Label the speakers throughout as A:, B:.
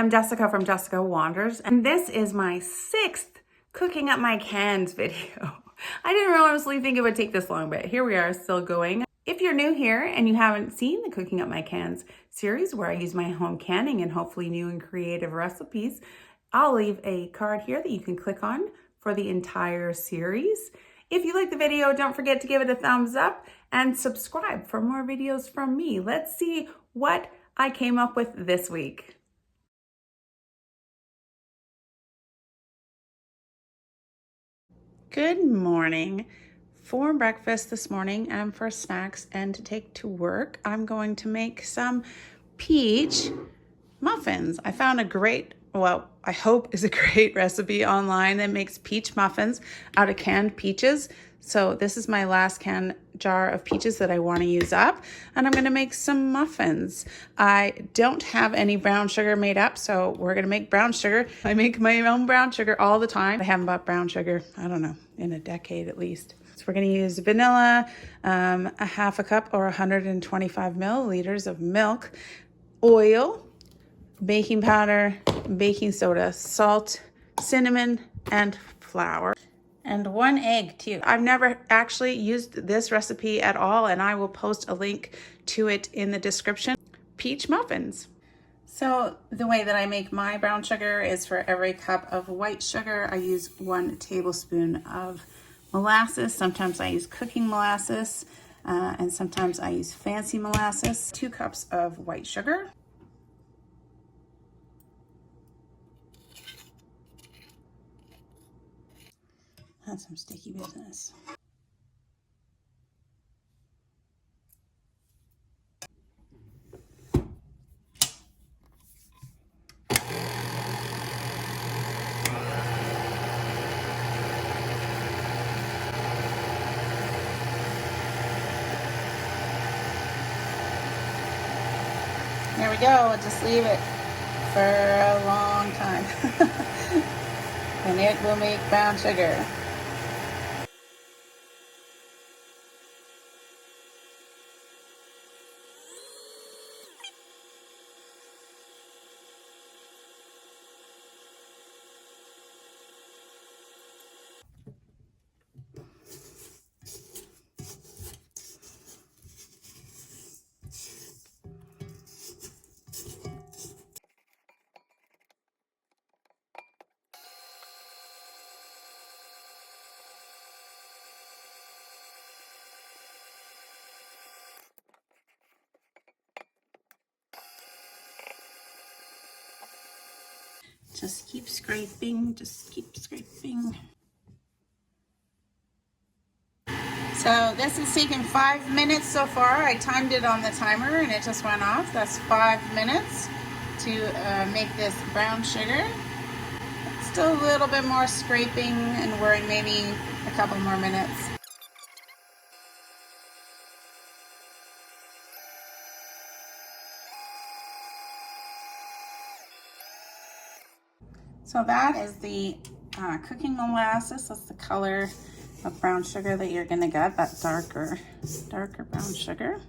A: I'm Jessica from Jessica Wanders, and this is my 6th Cooking Up My Cans video. I didn't honestly think it would take this long, but here we are still going. If you're new here and you haven't seen the Cooking Up My Cans series where I use my home canning and hopefully new and creative recipes, I'll leave a card here that you can click on for the entire series. If you like the video, don't forget to give it a thumbs up and subscribe for more videos from me. Let's see what I came up with this week. Good morning. For breakfast this morning and for snacks and to take to work, I'm going to make some peach muffins. I found a great, well, I hope is a great recipe online that makes peach muffins out of canned peaches. So this is my last canned jar of peaches that I want to use up, and I'm going to make some muffins. I don't have any brown sugar made up, so we're going to make brown sugar. I make my own brown sugar all the time. I haven't bought brown sugar, I don't know, in a decade at least. So we're going to use vanilla, a half a cup or 125 milliliters of milk, oil, baking powder, baking soda, salt, cinnamon, and flour. And 1 egg too. I've never actually used this recipe at all, and I will post a link to it in the description. Peach muffins. So the way that I make my brown sugar is for every cup of white sugar, I use 1 tablespoon of molasses. Sometimes I use cooking molasses, and sometimes I use fancy molasses. 2 cups of white sugar. That's some sticky business. There we go. We'll just leave it for a long time. And it will make brown sugar. Just keep scraping, just keep scraping. So this has taken 5 minutes so far. I timed it on the timer and it just went off. That's 5 minutes to make this brown sugar. Still a little bit more scraping and worrying, maybe a couple more minutes. So that is the cooking molasses. That's the color of brown sugar that you're gonna get, that darker brown sugar.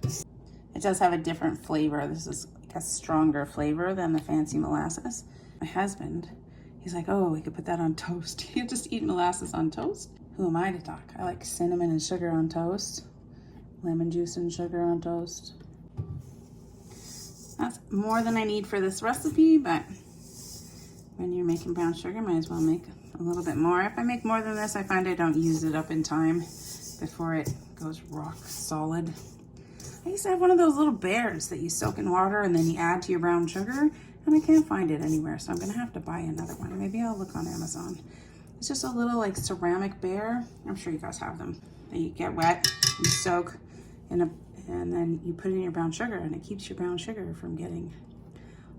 A: It does have a different flavor. This is like a stronger flavor than the fancy molasses. My husband, he's like, oh, we could put that on toast. You just eat molasses on toast? Who am I to talk? I like cinnamon and sugar on toast, lemon juice and sugar on toast. That's more than I need for this recipe, but when you're making brown sugar, might as well make a little bit more. If I make more than this, I find I don't use it up in time before it goes rock solid. I used to have one of those little bears that you soak in water and then you add to your brown sugar, and I can't find it anywhere, so I'm gonna have to buy another one. Maybe I'll look on Amazon. It's just a little like ceramic bear. I'm sure you guys have them. That you get wet, you soak in and then you put it in your brown sugar, and it keeps your brown sugar from getting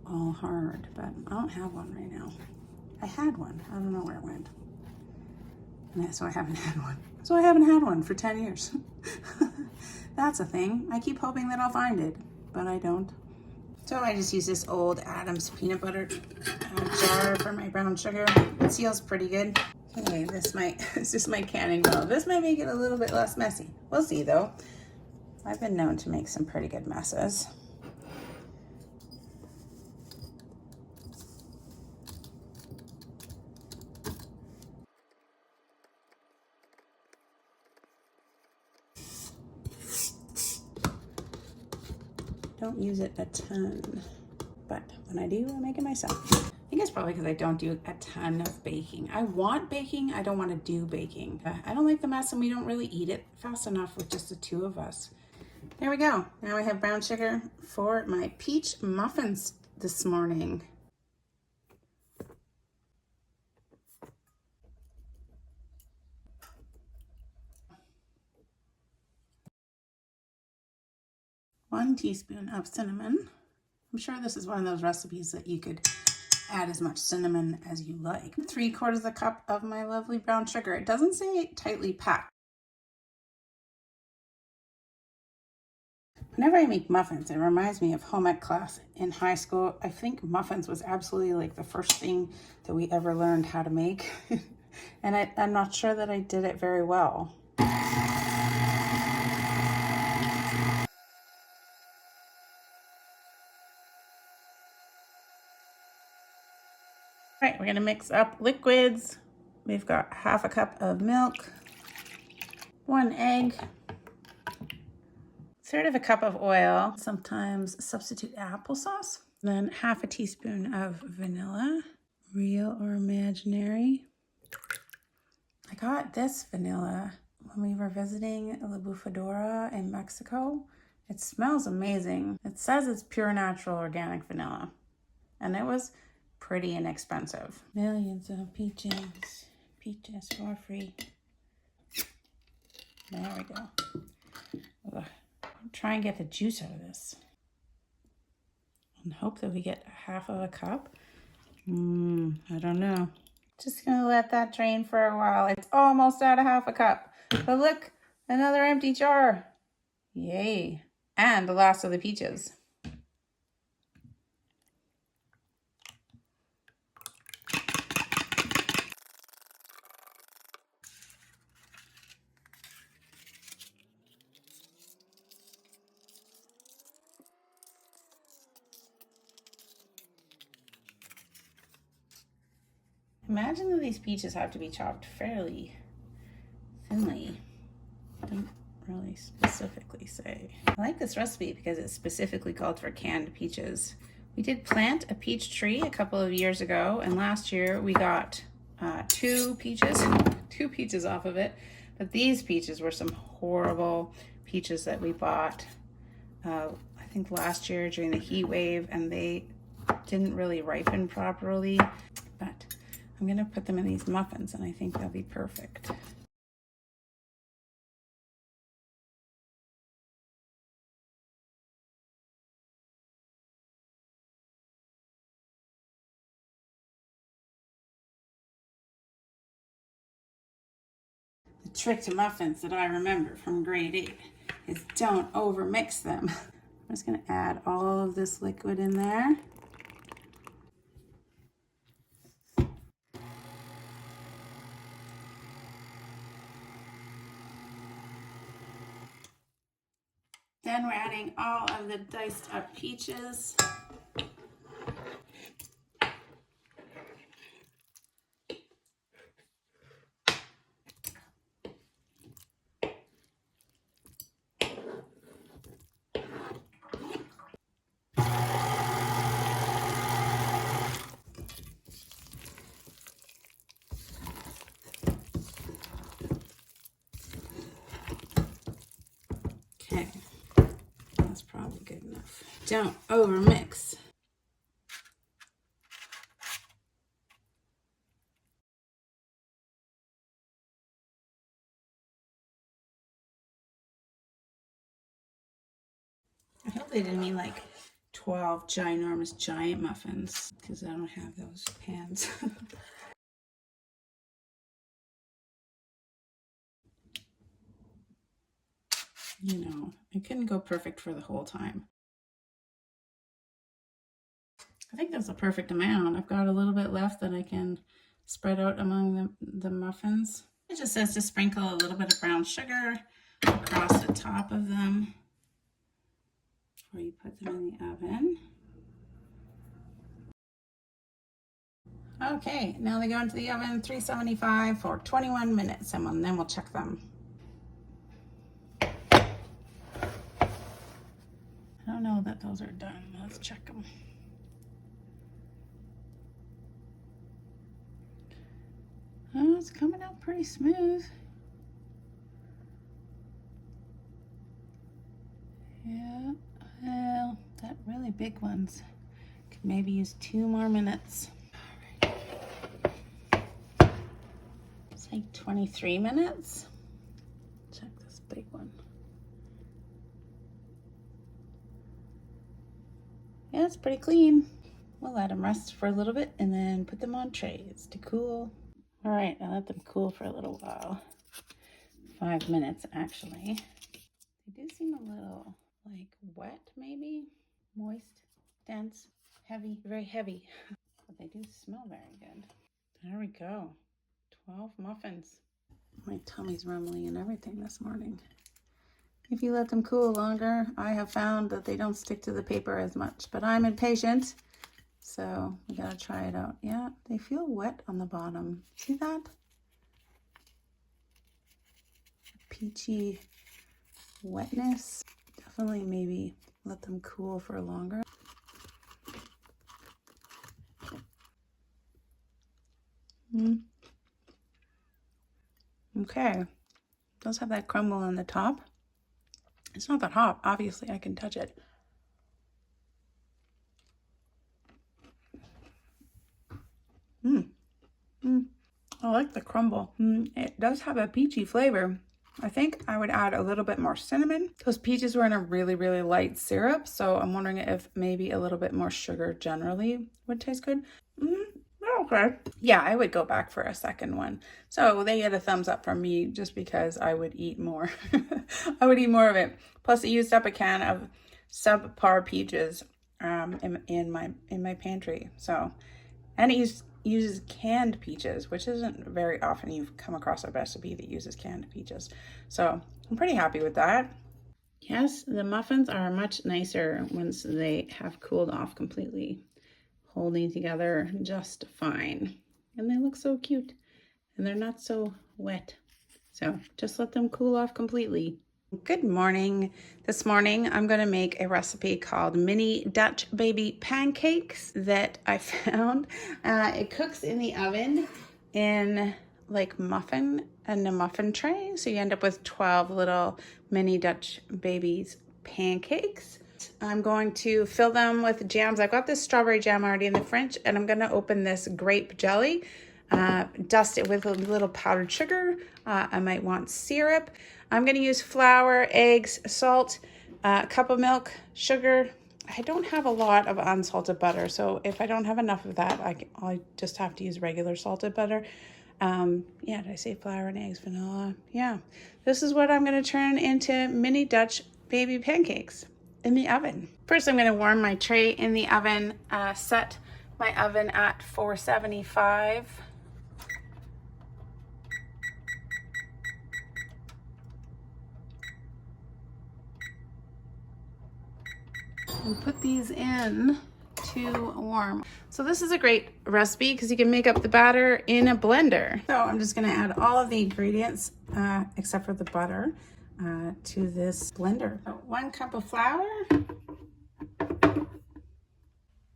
A: all hard. But I don't have one right now. I had one. I don't know where it went. And so I haven't had one. So I haven't had one for 10 years. That's a thing. I keep hoping that I'll find it, but I don't. So I just use this old Adams peanut butter jar for my brown sugar. It seals pretty good. Okay, it's just my canning bowl. This might make it a little bit less messy. We'll see though. I've been known to make some pretty good messes. don't use it a ton, but when I do, I make it myself. I think it's probably because I don't do a ton of baking. I want baking, I don't want to do baking. I don't like the mess, and we don't really eat it fast enough with just the two of us. There we go. Now I have brown sugar for my peach muffins this morning. One teaspoon of cinnamon. I'm sure this is one of those recipes that you could add as much cinnamon as you like. 3/4 cup of my lovely brown sugar. It doesn't say tightly packed. Whenever I make muffins, it reminds me of home ec class in high school. I think muffins was absolutely like the first thing that we ever learned how to make. And I'm not sure that I did it very well. All right, we're gonna mix up liquids. We've got 1/2 cup of milk, 1 egg, 1/3 cup of oil, sometimes substitute applesauce, then 1/2 teaspoon of vanilla, real or imaginary. I got this vanilla when we were visiting La Bufadora in Mexico. It smells amazing. It says it's pure natural organic vanilla, and it was pretty inexpensive. Millions of peaches for free. There we go. Ugh. Try and get the juice out of this and hope that we get 1/2 cup. I don't know. Just gonna let that drain for a while. It's almost out of 1/2 cup. But look, another empty jar. Yay. And the last of the peaches. Imagine that these peaches have to be chopped fairly thinly. It didn't really specifically say. I like this recipe because it's specifically called for canned peaches. We did plant a peach tree a couple of years ago, and last year we got 2 peaches off of it. But these peaches were some horrible peaches that we bought, I think last year during the heat wave, and they didn't really ripen properly. But I'm gonna put them in these muffins, and I think they'll be perfect. The trick to muffins that I remember from grade 8 is don't overmix them. I'm just gonna add all of this liquid in there. Then we're adding all of the diced up peaches. Okay, that's probably good enough. Don't overmix. I hope they didn't mean like 12 ginormous giant muffins, because I don't have those pans. You know, it couldn't go perfect for the whole time. I think that's a perfect amount. I've got a little bit left that I can spread out among the muffins. It just says to sprinkle a little bit of brown sugar across the top of them before you put them in the oven. Okay, now they go into the oven, 375 for 21 minutes, and then we'll check them. I don't know that those are done. Let's check them. Oh, it's coming out pretty smooth. Yeah, well, that really big ones could maybe use 2 more minutes. All right. It's like 23 minutes. Check this big one. Yeah, it's pretty clean. We'll let them rest for a little bit and then put them on trays to cool. All right, I let them cool for a little while. 5 minutes, actually. They do seem a little like wet, maybe. Moist, dense, heavy, very heavy. But they do smell very good. There we go. 12 muffins. My tummy's rumbling and everything this morning. If you let them cool longer, I have found that they don't stick to the paper as much, but I'm impatient, so we gotta try it out. Yeah, they feel wet on the bottom. See that? Peachy wetness. Definitely maybe let them cool for longer. Okay, does have that crumble on the top. It's not that hot, obviously I can touch it. I like the crumble. It does have a peachy flavor. I think I would add a little bit more cinnamon. Those peaches were in a really, really light syrup, so I'm wondering if maybe a little bit more sugar generally would taste good. Okay. Yeah, I would go back for a second one. So they get a thumbs up from me just because I would eat more. I would eat more of it. Plus, I used up a can of subpar peaches in my pantry. So, and it uses canned peaches, which isn't very often you've come across a recipe that uses canned peaches. So I'm pretty happy with that. Yes, the muffins are much nicer once they have cooled off completely, holding together just fine. And they look so cute and they're not so wet. So just let them cool off completely. Good morning. This morning I'm going to make a recipe called mini Dutch baby pancakes that I found. It cooks in the oven in like a muffin tray. So you end up with 12 little mini Dutch babies pancakes. I'm going to fill them with jams. I've got this strawberry jam already in the fridge, and I'm going to open this grape jelly, dust it with a little powdered sugar. I might want syrup. I'm going to use flour, eggs, salt, a cup of milk, sugar. I don't have a lot of unsalted butter, so if I don't have enough of that, I just have to use regular salted butter. Yeah, did I say flour and eggs, vanilla? Yeah. This is what I'm going to turn into mini Dutch baby pancakes in the oven. First, I'm going to warm my tray in the oven, set my oven at 475. And put these in to warm. So this is a great recipe because you can make up the batter in a blender. So I'm just going to add all of the ingredients except for the butter to this blender. So 1 cup of flour,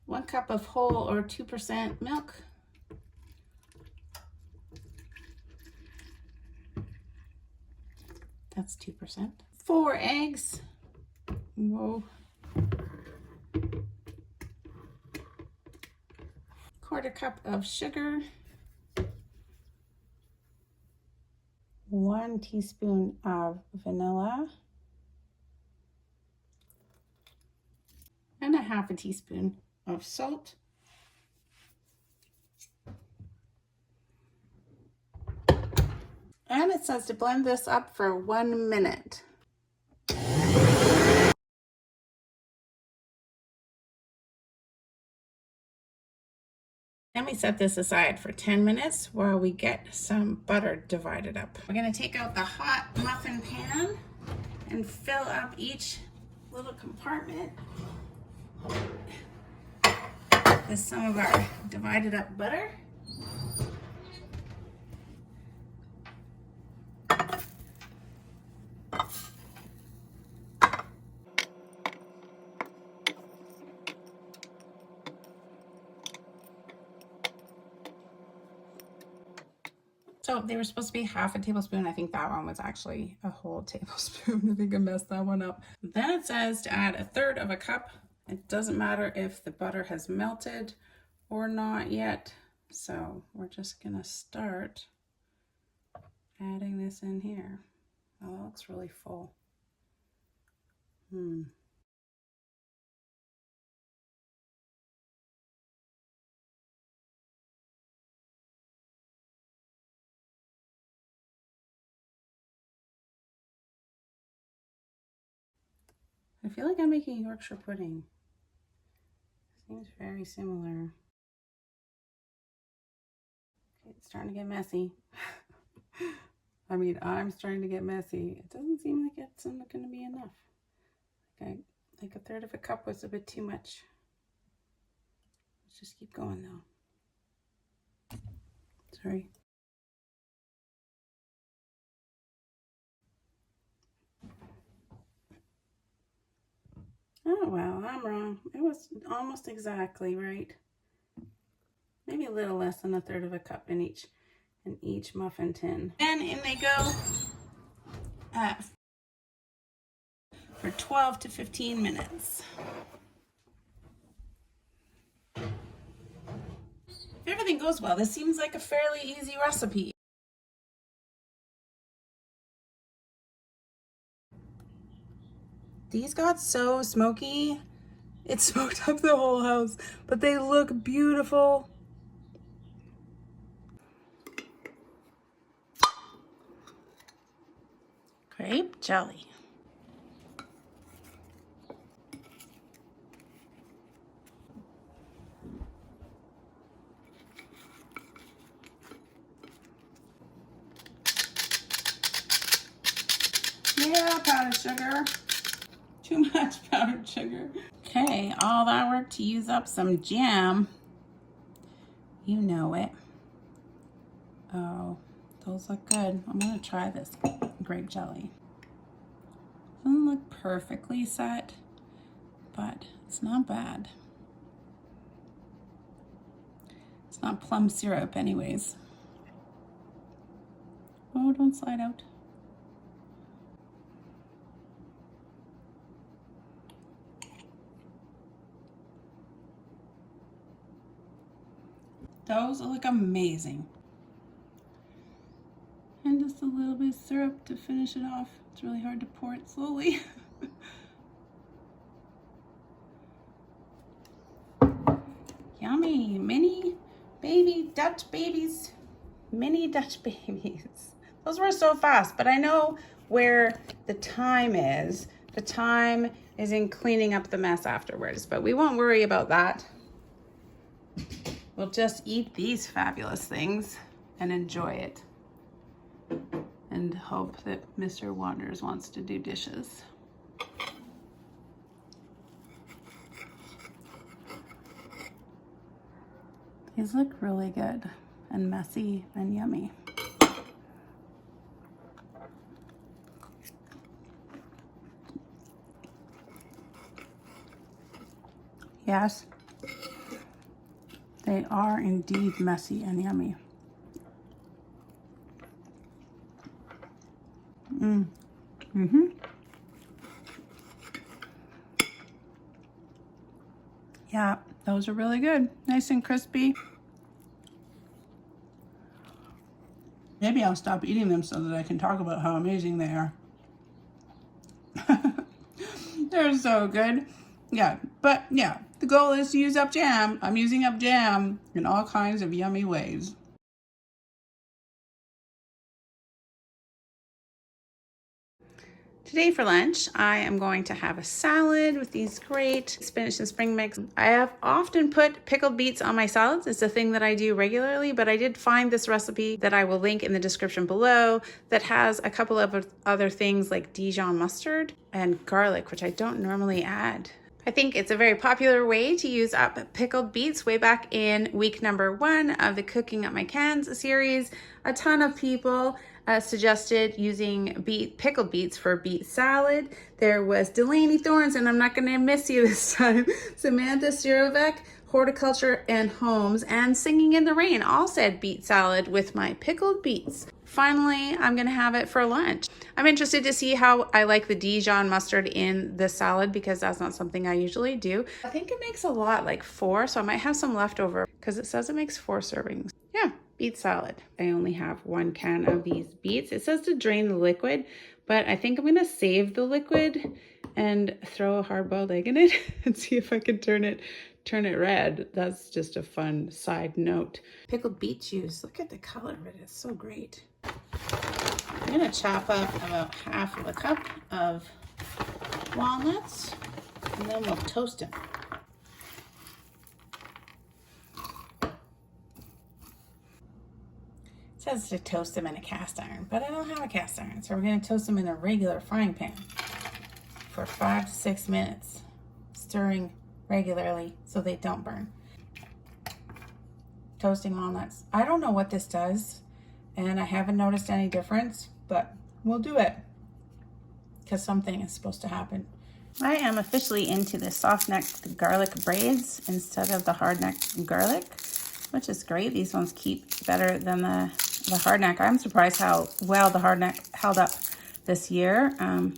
A: 1 cup of whole or 2% milk, that's 2%, 4 eggs, whoa, 1/4 cup of sugar, 1 teaspoon of vanilla, and a 1/2 teaspoon of salt, and it says to blend this up for 1 minute. Then we set this aside for 10 minutes while we get some butter divided up. We're going to take out the hot muffin pan and fill up each little compartment with some of our divided up butter. So they were supposed to be half a tablespoon. I think that one was actually a whole tablespoon. I think I messed that one up. Then it says to add 1/3 of a cup. It doesn't matter if the butter has melted or not yet. So we're just gonna start adding this in here. Oh, that looks really full. I feel like I'm making Yorkshire pudding. Seems very similar. Okay, it's starting to get messy. I mean, I'm starting to get messy. It doesn't seem like it's going to be enough. Like 1/3 of a cup was a bit too much. Let's just keep going though. Sorry. Oh, well, I'm wrong. It was almost exactly right. Maybe a little less than 1/3 of a cup in each muffin tin. And in they go for 12 to 15 minutes. If everything goes well, this seems like a fairly easy recipe. These got so smoky. It smoked up the whole house, but they look beautiful. Grape jelly. Yeah, powdered sugar. Too much powdered sugar. Okay, all that work to use up some jam. You know it. Oh, those look good. I'm gonna try this grape jelly. Doesn't look perfectly set, but it's not bad. It's not plum syrup anyways. Oh, don't slide out. Those look amazing. And just a little bit of syrup to finish it off. It's really hard to pour it slowly. Yummy, mini baby Dutch babies. Mini Dutch babies. Those were so fast, but I know where the time is. The time is in cleaning up the mess afterwards, but we won't worry about that. We'll just eat these fabulous things and enjoy it. And hope that Mr. Wanders wants to do dishes. These look really good and messy and yummy. Yes, they are indeed messy and yummy. Yeah, those are really good. Nice and crispy. Maybe I'll stop eating them so that I can talk about how amazing they are. They're so good. Yeah, but yeah, the goal is to use up jam. I'm using up jam in all kinds of yummy ways. Today for lunch, I am going to have a salad with these great spinach and spring mix. I have often put pickled beets on my salads. It's a thing that I do regularly, but I did find this recipe that I will link in the description below that has a couple of other things like Dijon mustard and garlic, which I don't normally add. I think it's a very popular way to use up pickled beets. Way back in week number 1 of the Cooking Up My Cans series, a ton of people suggested using pickled beets for beet salad. There was Delaney Thorns, and I'm not going to miss you this time, Samantha Sirovec, Horticulture and Homes and Singing in the Rain all said beet salad with my pickled beets. Finally, I'm gonna have it for lunch. I'm interested to see how I like the Dijon mustard in the salad because that's not something I usually do. I think it makes a lot, like 4, so I might have some left over because it says it makes 4 servings. Yeah, beet salad. I only have 1 can of these beets. It says to drain the liquid, but I think I'm gonna save the liquid and throw a hard-boiled egg in it and see if I can turn it red. That's just a fun side note. Pickled beet juice. Look at the color of it. It's so great. I'm gonna chop up about half of a cup of walnuts and then we'll toast them. It says to toast them in a cast iron, but I don't have a cast iron, so we're gonna toast them in a regular frying pan for 5 to 6 minutes, stirring regularly so they don't burn. Toasting walnuts. I don't know what this does, and I haven't noticed any difference, but we'll do it because something is supposed to happen. I am officially into the soft-necked garlic braids instead of the hard-necked garlic, which is great. These ones keep better than the hard neck. I'm surprised how well the hard neck held up this year. I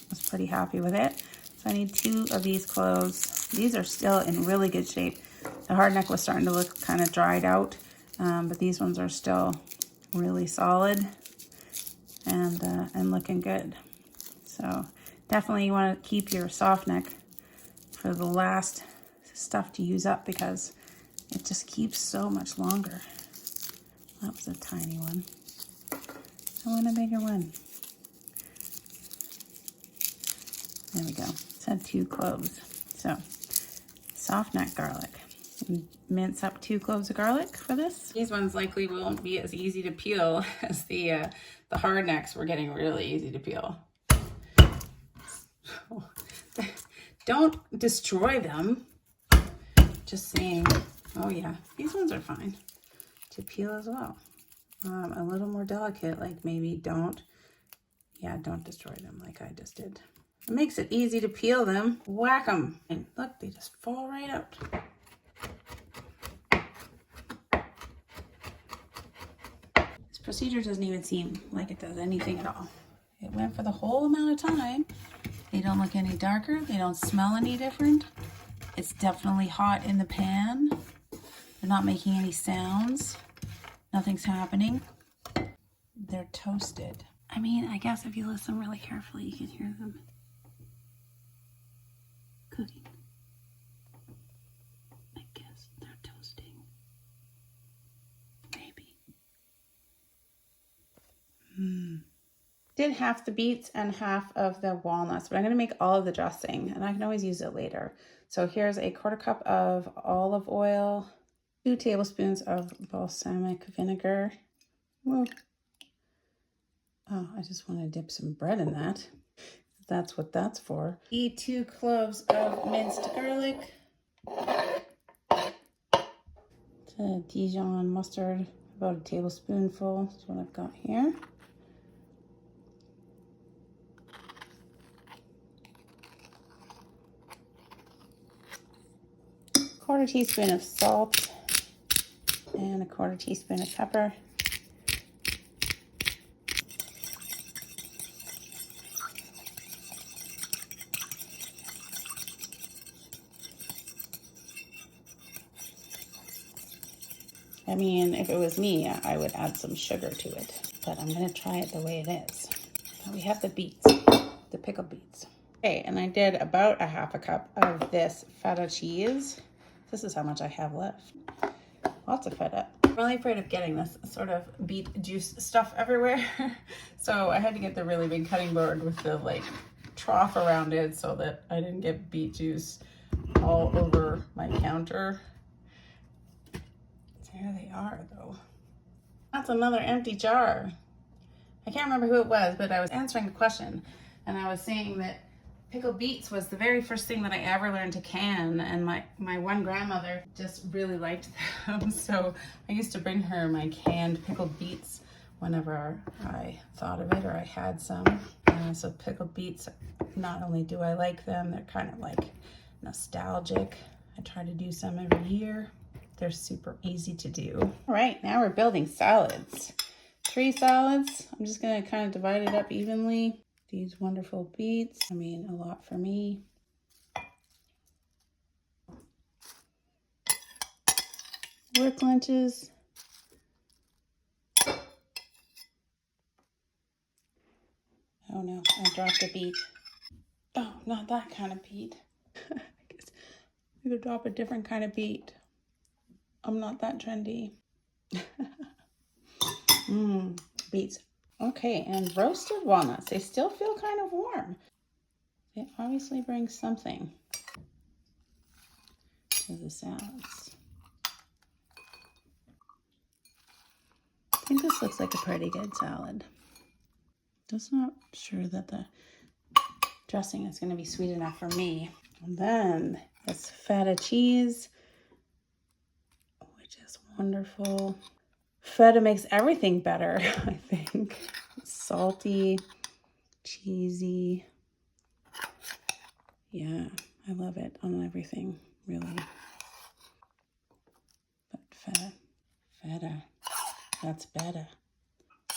A: was pretty happy with it. So I need 2 of these cloves. These are still in really good shape. The hard neck was starting to look kind of dried out, but these ones are still really solid and looking good. So definitely you want to keep your soft neck for the last stuff to use up because it just keeps so much longer. That was a tiny one. I want a bigger one. There we go. It's had 2 cloves. So, soft neck garlic. Mince up 2 cloves of garlic for this. These ones likely won't be as easy to peel as the hard necks were getting really easy to peel. Don't destroy them. Just saying. Oh yeah, these ones are fine to peel as well. A little more delicate, like maybe don't destroy them like I just did. It makes it easy to peel them. Whack them. And look, they just fall right out. This procedure doesn't even seem like it does anything at all. It went for the whole amount of time. They don't look any darker. They don't smell any different. It's definitely hot in the pan. They're not making any sounds. Nothing's happening. They're toasted. I mean, I guess if you listen really carefully, you can hear them cooking. I guess they're toasting. Maybe. Did half the beets and half of the walnuts, but I'm going to make all of the dressing and I can always use it later. So here's a 1/4 cup of olive oil, 2 tablespoons of balsamic vinegar. Whoa. Oh, I just want to dip some bread in that. That's what that's for. 2 cloves of minced garlic. The Dijon mustard, about a tablespoonful is what I've got here. Quarter teaspoon of salt and a 1/4 teaspoon of pepper. I mean, if it was me, I would add some sugar to it, but I'm gonna try it the way it is. Now we have the beets, the pickled beets. Okay, and I did about a 1/2 cup of this feta cheese. This is how much I have left. Lots of feta. I'm really afraid of getting this sort of beet juice stuff everywhere. So I had to get the really big cutting board with the like trough around it so that I didn't get beet juice all over my counter. There they are though. That's another empty jar. I can't remember who it was, but I was answering a question and I was saying that pickled beets was the very first thing that I ever learned to can, and my one grandmother just really liked them. So I used to bring her my canned pickled beets whenever I thought of it or I had some. So pickled beets, not only do I like them, they're kind of like nostalgic. I try to do some every year. They're super easy to do. All right, now we're building salads. 3 salads. I'm just gonna kind of divide it up evenly. These wonderful beets. I mean, a lot for me. Work lunches. Oh no, I dropped a beet. Oh, not that kind of beet. I guess I could drop a different kind of beet. I'm not that trendy. Beets. Okay, and roasted walnuts. They still feel kind of warm. They obviously bring something to the salads. I think this looks like a pretty good salad. Just not sure that the dressing is going to be sweet enough for me. And then this feta cheese, which is wonderful. Feta makes everything better, I think. It's salty, cheesy. Yeah, I love it on everything, really. But feta, that's better.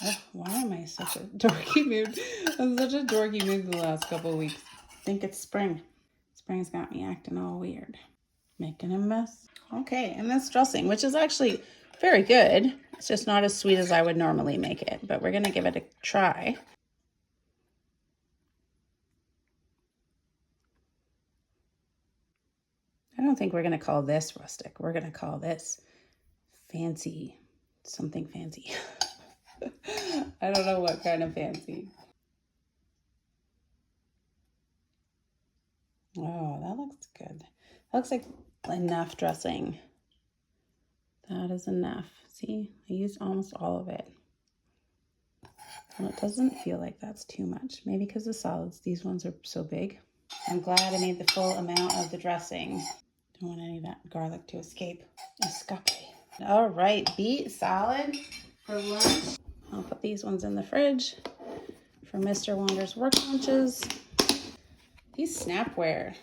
A: Oh, why am I such a dorky mood? I'm such a dorky mood the last couple of weeks. I think it's spring. Spring's got me acting all weird. Making a mess. Okay, and this dressing, which is actually very good. It's just not as sweet as I would normally make it, but we're gonna give it a try. I don't think we're gonna call this rustic. We're gonna call this fancy, something fancy. I don't know what kind of fancy. Oh, that looks good. That looks like enough dressing. That is enough. See, I used almost all of it. Well, it doesn't feel like that's too much. Maybe because the salads, these ones are so big. I'm glad I made the full amount of the dressing. Don't want any of that garlic to escape. All right, beet salad for lunch. I'll put these ones in the fridge for Mr. Wander's work lunches. These Snapware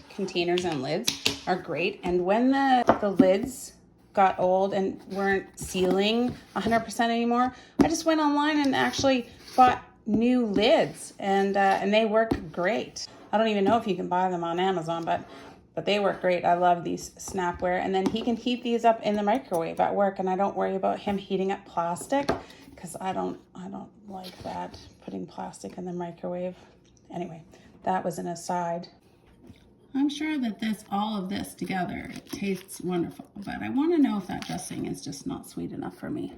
A: containers and lids are great. And when the lids got old and weren't sealing 100% anymore, I just went online and actually bought new lids, and they work great. I don't even know if you can buy them on Amazon, but they work great. I love these Snapware. And then he can heat these up in the microwave at work, and I don't worry about him heating up plastic because I don't like that, putting plastic in the microwave. Anyway, that was an aside. I'm sure that all of this together tastes wonderful, but I want to know if that dressing is just not sweet enough for me.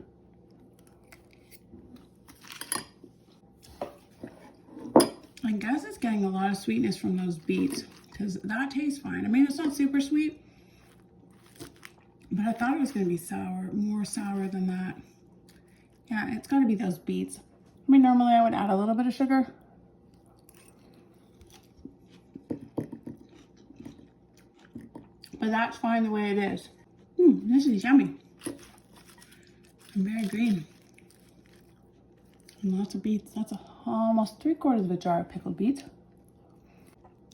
A: I guess it's getting a lot of sweetness from those beets, because that tastes fine. I mean, it's not super sweet, but I thought it was going to be sour, more sour than that. Yeah, it's got to be those beets. I mean, normally I would add a little bit of sugar. But that's fine the way it is. This is yummy. And very green. And lots of beets. That's almost 3/4 of a jar of pickled beets.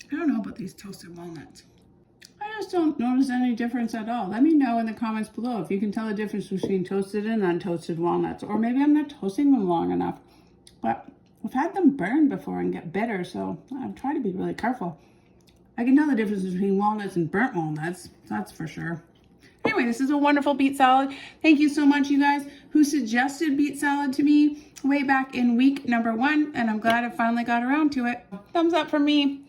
A: I don't know about these toasted walnuts. I just don't notice any difference at all. Let me know in the comments below if you can tell the difference between toasted and untoasted walnuts. Or maybe I'm not toasting them long enough. But I've had them burn before and get bitter, so I've tried to be really careful. I can tell the difference between walnuts and burnt walnuts, that's for sure. Anyway, this is a wonderful beet salad. Thank you so much, you guys, who suggested beet salad to me way back in week number 1, and I'm glad I finally got around to it. Thumbs up for me.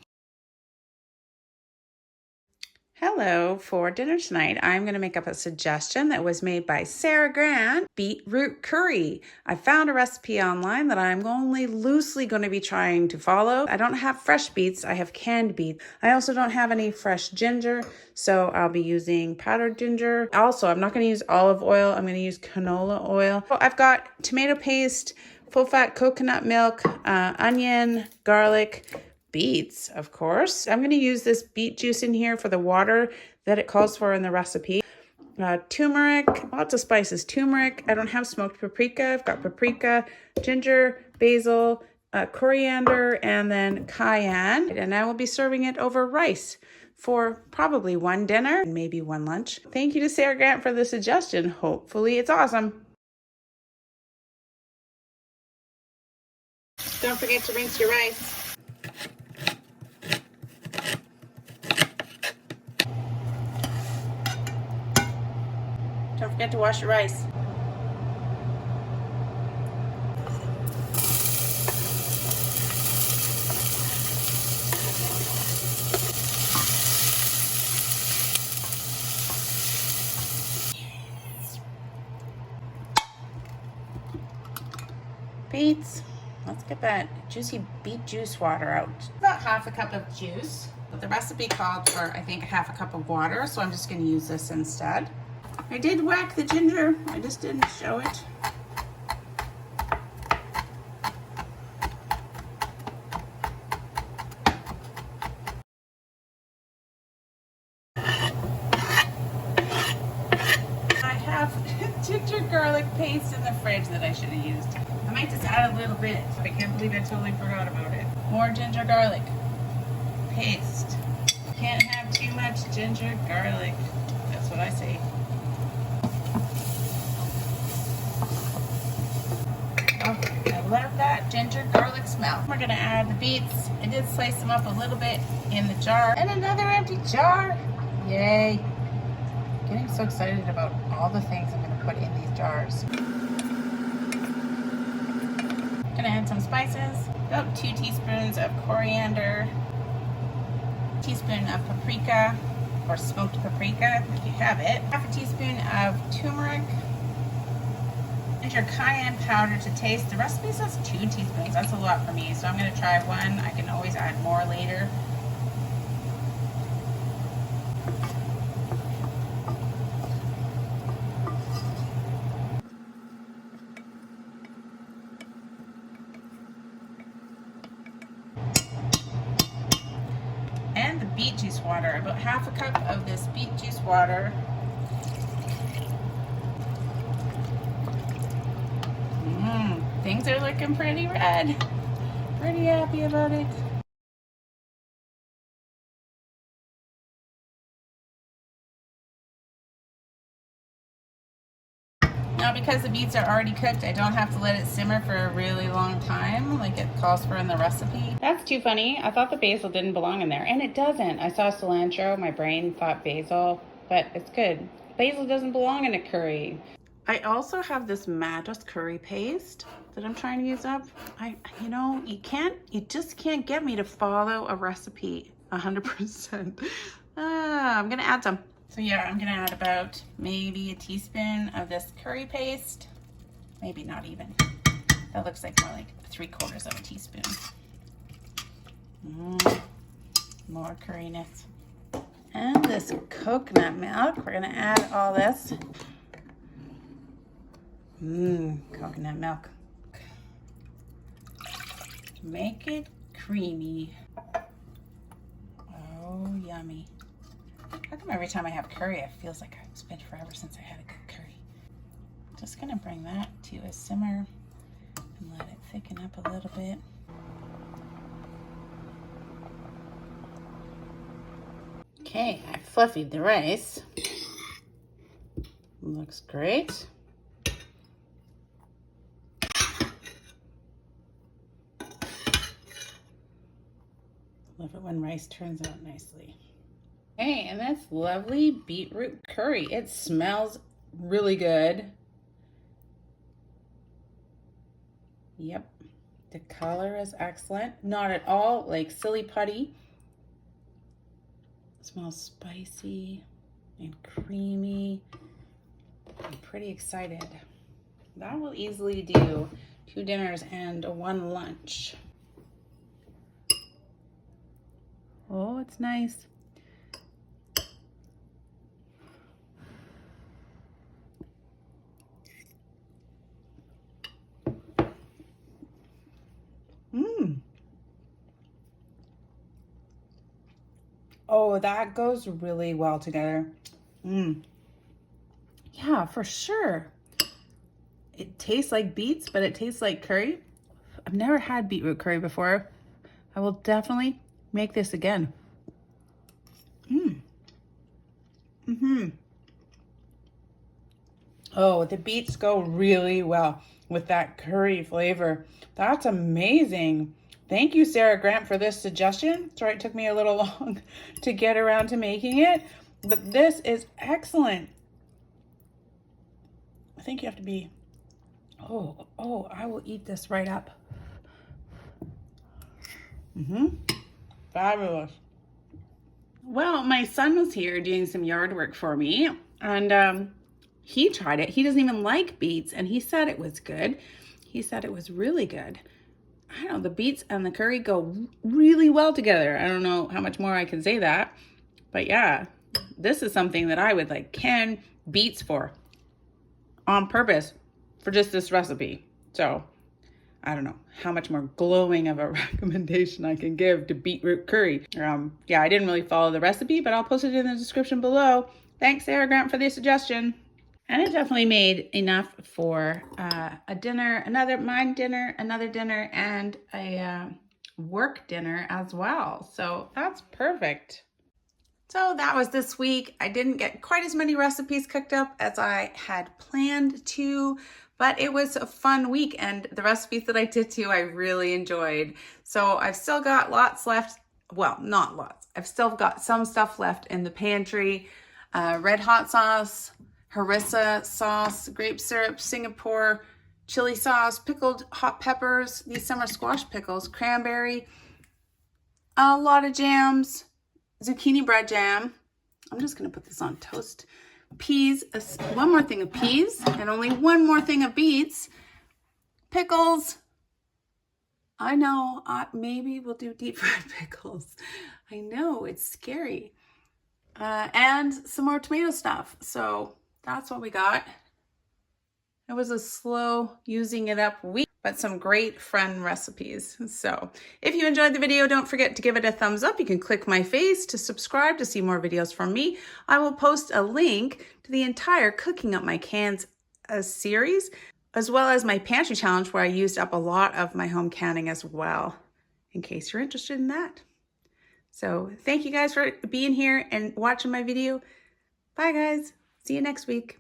A: Hello, for dinner tonight, I'm going to make up a suggestion that was made by Sarah Grant, beetroot curry. I found a recipe online that I'm only loosely going to be trying to follow. I don't have fresh beets, I have canned beets. I also don't have any fresh ginger, so I'll be using powdered ginger. Also, I'm not going to use olive oil, I'm going to use canola oil. I've got tomato paste, full fat coconut milk, onion, garlic, beets, of course. I'm going to use this beet juice in here for the water that it calls for in the recipe. Turmeric, lots of spices. Turmeric, I don't have smoked paprika. I've got paprika, ginger, basil, coriander, and then cayenne. And I will be serving it over rice for probably one dinner and maybe one lunch. Thank you to Sarah Grant for the suggestion. Hopefully it's awesome. Don't forget to rinse your rice. Don't forget to wash your rice. Beets. Let's get that juicy beet juice water out. About half a cup of juice, but the recipe called for, I think, half a cup of water, so I'm just going to use this instead. I did whack the ginger, I just didn't show it. I have ginger garlic paste in the fridge that I should have used. I might just add a little bit. I can't believe I totally forgot about it. More ginger garlic paste. Can't have too much ginger garlic. That's what I say. Oh, I love that ginger garlic smell. We're gonna add the beets. I did slice them up a little bit in the jar. And another empty jar. Yay. Getting so excited about all the things I'm gonna put in these jars. Gonna add some spices. About 2 teaspoons of coriander, a teaspoon of paprika or smoked paprika if you have it, half a teaspoon of turmeric, and your cayenne powder to taste. The recipe says 2 teaspoons. That's a lot for me, so I'm gonna try 1. I can always add more later. And the beet juice water, about half a cup of this beet juice water. Things are looking pretty red. Pretty happy about it. Now, because the beets are already cooked, I don't have to let it simmer for a really long time like it calls for in the recipe. That's too funny. I thought the basil didn't belong in there, and it doesn't. I saw cilantro. My brain thought basil, but it's good. Basil doesn't belong in a curry. I also have this Madras curry paste that I'm trying to use up. You just can't get me to follow a recipe 100%. I'm gonna add some. So yeah, I'm gonna add about maybe a teaspoon of this curry paste. Maybe not even. That looks like more like 3/4 of a teaspoon. More curriness. And this coconut milk. We're gonna add all this. Coconut milk. Make it creamy. Oh, yummy. How come every time I have curry, it feels like it's been forever since I had a good curry? Just gonna bring that to a simmer and let it thicken up a little bit. Okay, I fluffied the rice. Looks great. Love it when rice turns out nicely. Okay, and that's lovely beetroot curry. It smells really good. Yep, the color is excellent. Not at all like silly putty. It smells spicy and creamy. I'm pretty excited. That will easily do 2 dinners and 1 lunch. Oh, it's nice. Oh, that goes really well together. Yeah, for sure. It tastes like beets, but it tastes like curry. I've never had beetroot curry before. I will definitely make this again. Oh, the beets go really well with that curry flavor. That's amazing. Thank you, Sarah Grant, for this suggestion. Sorry, it took me a little long to get around to making it, but this is excellent. I think you have to be, oh, I will eat this right up. Fabulous. Well, my son was here doing some yard work for me, and he tried it. He doesn't even like beets, and he said it was good. He said it was really good. I don't know, the beets and the curry go really well together. I don't know how much more I can say that, but yeah, this is something that I would like can beets for on purpose for just this recipe. So I don't know how much more glowing of a recommendation I can give to beetroot curry. Yeah, I didn't really follow the recipe, but I'll post it in the description below. Thanks, Sarah Grant, for the suggestion. And it definitely made enough for a dinner, another dinner, and a work dinner as well. So that's perfect. So that was this week. I didn't get quite as many recipes cooked up as I had planned to, but it was a fun week, and the recipes that I did too, I really enjoyed. So I've still got lots left. Well, not lots. I've still got some stuff left in the pantry. Red hot sauce, harissa sauce, grape syrup, Singapore chili sauce, pickled hot peppers, these summer squash pickles, cranberry, a lot of jams, zucchini bread jam. I'm just going to put this on toast. Peas, one more thing of peas, and only one more thing of beets. Pickles. I know, maybe we'll do deep fried pickles. I know, it's scary. And some more tomato stuff. So that's what we got. It was a slow using it up week, but some great fun recipes. So if you enjoyed the video, don't forget to give it a thumbs up. You can click my face to subscribe to see more videos from me. I will post a link to the entire Cooking Up My Cans series, as well as my pantry challenge where I used up a lot of my home canning as well, in case you're interested in that. So thank you guys for being here and watching my video. Bye guys. See you next week.